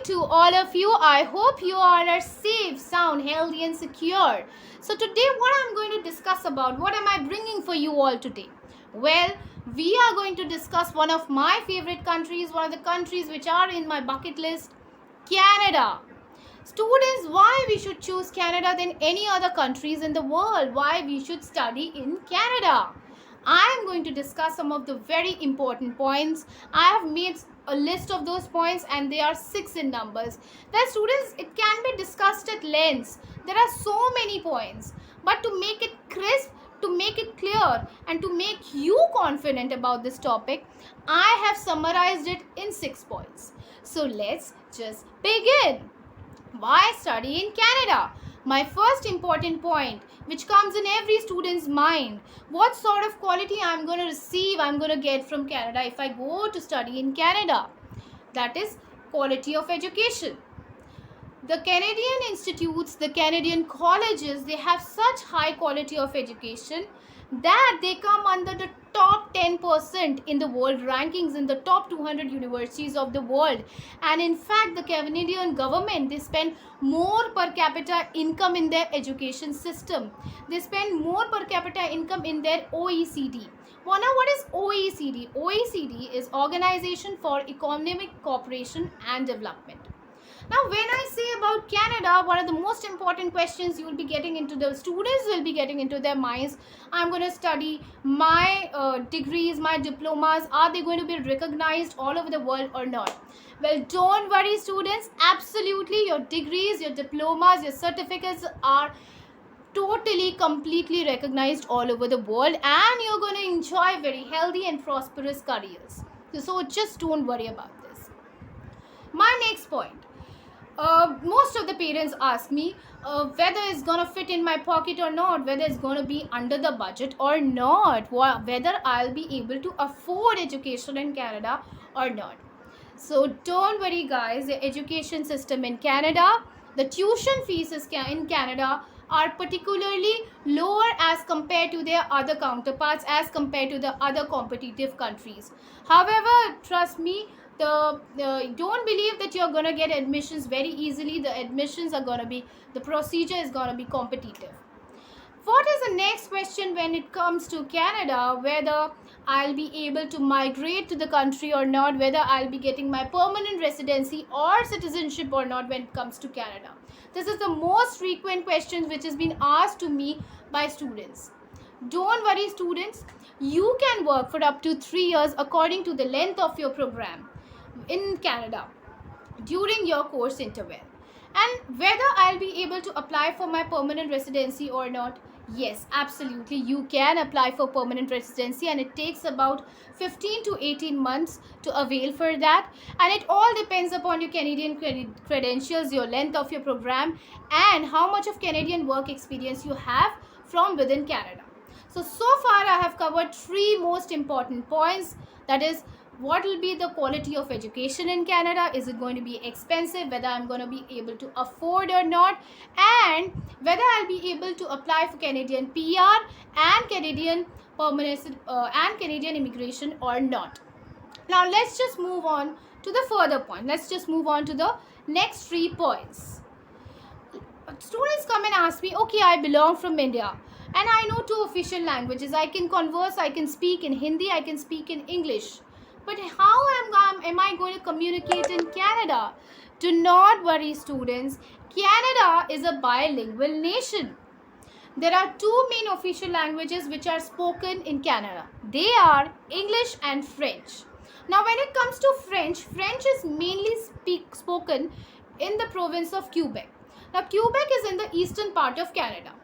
to all of you. I hope you all are safe, sound, healthy and secure. So today what I'm going to discuss about, what am I bringing for you all today? Well, we are going to discuss one of my favorite countries, one of the countries which are in my bucket list, Canada. Students, why we should choose Canada than any other countries in the world? Why we should study in Canada? I am going to discuss some of the very important points. I have made a list of those points and they are 6 in numbers. Well, students, it can be discussed at length. There are so many points, but to make it crisp, to make it clear and to make you confident about this topic, I have summarized it in 6 points. So let's just begin. Why study in Canada? My first important point, which comes in every student's mind, what sort of quality I'm going to receive, I'm going to get from Canada if I go to study in Canada. That is quality of education. The Canadian institutes, the Canadian colleges, they have such high quality of education that they come under the top 10% in the world rankings, in the top 200 universities of the world. And in fact, the Canadian government, they spend more per capita income in their education system. They spend more per capita income in their OECD. Well, now what is OECD? OECD is Organization for Economic Cooperation and Development. Now, when I say about Canada, one of the most important questions you will be getting into, the students will be getting into their minds, I'm going to study my degrees, my diplomas, are they going to be recognized all over the world or not? Well, don't worry students, absolutely your degrees, your diplomas, your certificates are totally, completely recognized all over the world and you're going to enjoy very healthy and prosperous careers. So just don't worry about this. My next point. Most of the parents ask me whether it's gonna fit in my pocket or not, whether it's gonna be under the budget or not, whether I'll be able to afford education in Canada or not. So don't worry guys, the education system in Canada, the tuition fees in Canada are particularly lower as compared to their other counterparts, as compared to the other competitive countries. However, trust me, don't believe that you're going to get admissions very easily. The admissions are going to be, the procedure is going to be competitive. What is the next question when it comes to Canada, whether I'll be able to migrate to the country or not, whether I'll be getting my permanent residency or citizenship or not when it comes to Canada? This is the most frequent question which has been asked to me by students. Don't worry students, you can work for up to 3 years according to the length of your program in Canada during your course interval. And whether I'll be able to apply for my permanent residency or not, yes, absolutely, you can apply for permanent residency and it takes about 15 to 18 months to avail for that, and it all depends upon your Canadian credentials, your length of your program and how much of Canadian work experience you have from within Canada. So far I have covered 3 most important points, that is, what will be the quality of education in Canada? Is it going to be expensive? Whether I'm going to be able to afford or not? And whether I'll be able to apply for Canadian PR and Canadian permanent and Canadian immigration or not? Now let's just move on to the further point. Let's just move on to the next 3 points. Students come and ask me, okay, I belong from India and I know 2 official languages. I can converse, I can speak in Hindi, I can speak in English. But how am I going to communicate in Canada? Do not worry students, Canada is a bilingual nation. There are 2 main official languages which are spoken in Canada. They are English and French. Now when it comes to French, French is mainly spoken in the province of Quebec. Now Quebec is in the eastern part of Canada.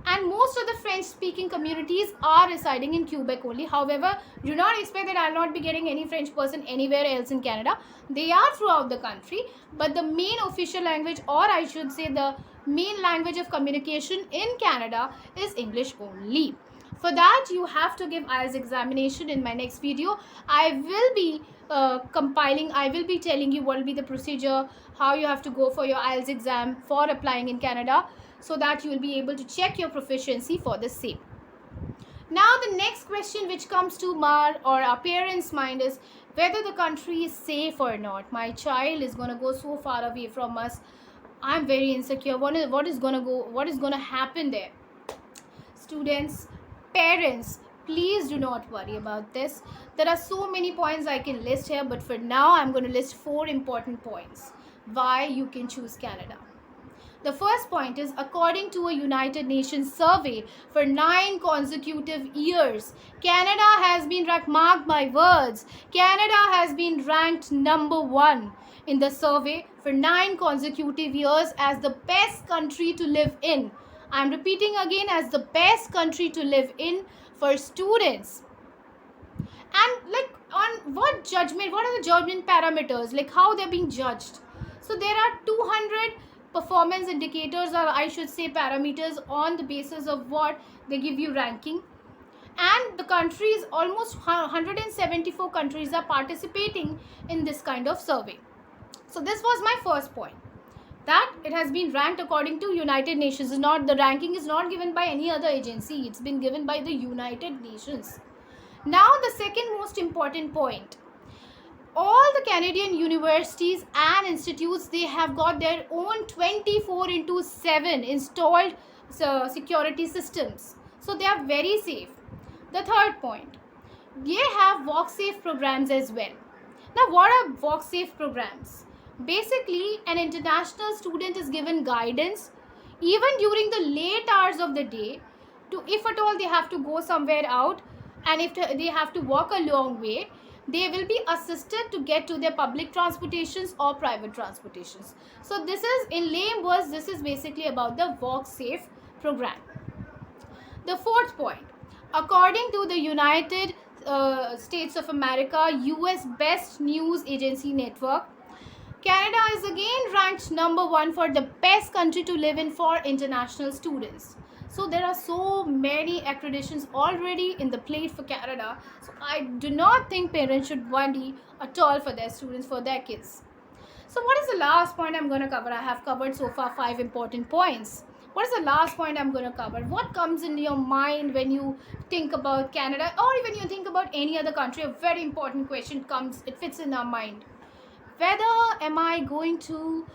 And most of the French speaking communities are residing in Quebec only. However, do not expect that I'll not be getting any French person anywhere else in Canada. They are throughout the country, but the main official language, or I should say the main language of communication in Canada is English only. For that, you have to give IELTS examination. In my next video, I will be I will be telling you what will be the procedure, how you have to go for your IELTS exam for applying in Canada, so that you will be able to check your proficiency for the same. Now the next question which comes to our parents' mind is, whether the country is safe or not. My child is going to go so far away from us. I'm very insecure. What is going to happen there? Students, parents, please do not worry about this. There are so many points I can list here, but for now I'm going to list 4 important points why you can choose Canada. The first point is, according to a United Nations survey, for 9 consecutive years, Canada has been ranked, mark my words, Canada has been ranked number 1 in the survey for 9 consecutive years as the best country to live in. I'm repeating again, as the best country to live in for students. And like, on what judgment, what are the judgment parameters, like how they're being judged? So there are 200 performance indicators, or I should say parameters, on the basis of what they give you ranking. And the countries, almost 174 countries are participating in this kind of survey. So this was my first point, that it has been ranked according to United Nations. The ranking is not given by any other agency, it's been given by the United Nations. Now the second most important point, all the Canadian universities and institutes, they have got their own 24/7 installed security systems, so they are very safe. The third point, they have walk safe programs as well. Now what are walk safe programs? Basically, an international student is given guidance even during the late hours of the day, to, if at all they have to go somewhere out, and if they have to walk a long way, they will be assisted to get to their public transportations or private transportations. So this is, in lame words, this is basically about the walk safe program. The fourth point, according to the United States of America US Best News Agency Network, Canada is again ranked number 1 for the best country to live in for international students. So there are so many accreditations already in the plate for Canada. So I do not think parents should worry at all for their students, for their kids. So what is the last point I'm going to cover? I have covered so far 5 important points. What is the last point I'm going to cover? What comes in your mind when you think about Canada, or even you think about any other country? A very important question comes, it fits in our mind. Whether am I going to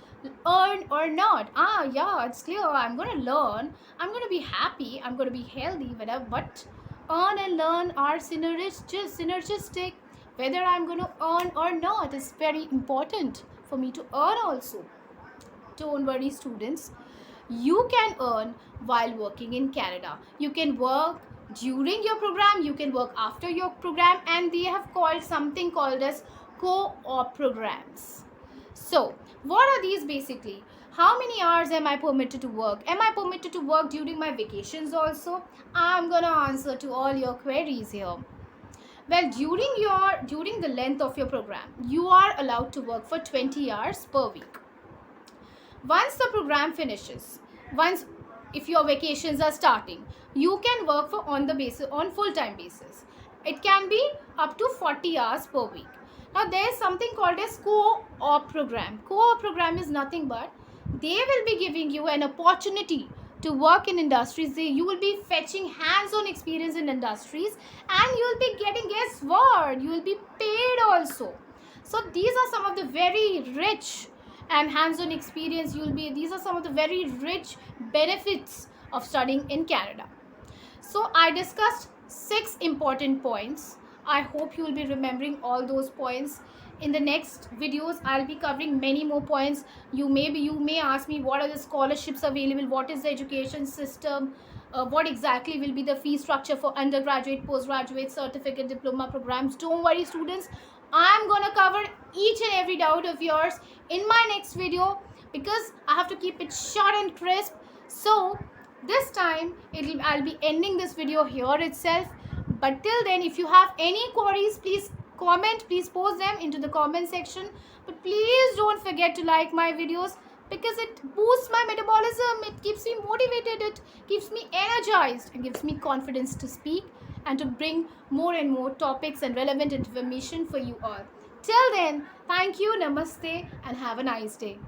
earn or not? Yeah, it's clear, I'm going to learn, I'm going to be happy, I'm going to be healthy, whatever, but earn and learn are synergistic. Whether I'm going to earn or not is very important for me to earn also. Don't worry, students, you can earn while working in Canada. You can work during your program, you can work after your program, and they have called something called as co-op programs. So what are these basically? How many hours am I permitted to work? Am I permitted to work during my vacations also? I'm gonna answer to all your queries here. Well, during the length of your program, you are allowed to work for 20 hours per week. Once the program finishes, if your vacations are starting, you can work for on full-time basis. It can be up to 40 hours per week. Now there is something called as co-op program. Co-op program is nothing but they will be giving you an opportunity to work in industries. You will be fetching hands-on experience in industries, and you will be getting, guess what, you will be paid also. So these are some of the very rich and hands-on experience these are some of the very rich benefits of studying in Canada. So I discussed 6 important points. I hope you will be remembering all those points. In the next videos, I'll be covering many more points. You may ask me, what are the scholarships available? What is the education system? What exactly will be the fee structure for undergraduate, postgraduate, certificate, diploma programs? Don't worry, students. I'm gonna cover each and every doubt of yours in my next video, because I have to keep it short and crisp. So this time I'll be ending this video here itself. But till then, if you have any queries, please comment, please post them into the comment section. But please don't forget to like my videos, because it boosts my metabolism, it keeps me motivated, it keeps me energized, and gives me confidence to speak and to bring more and more topics and relevant information for you all. Till then, thank you, namaste, and have a nice day.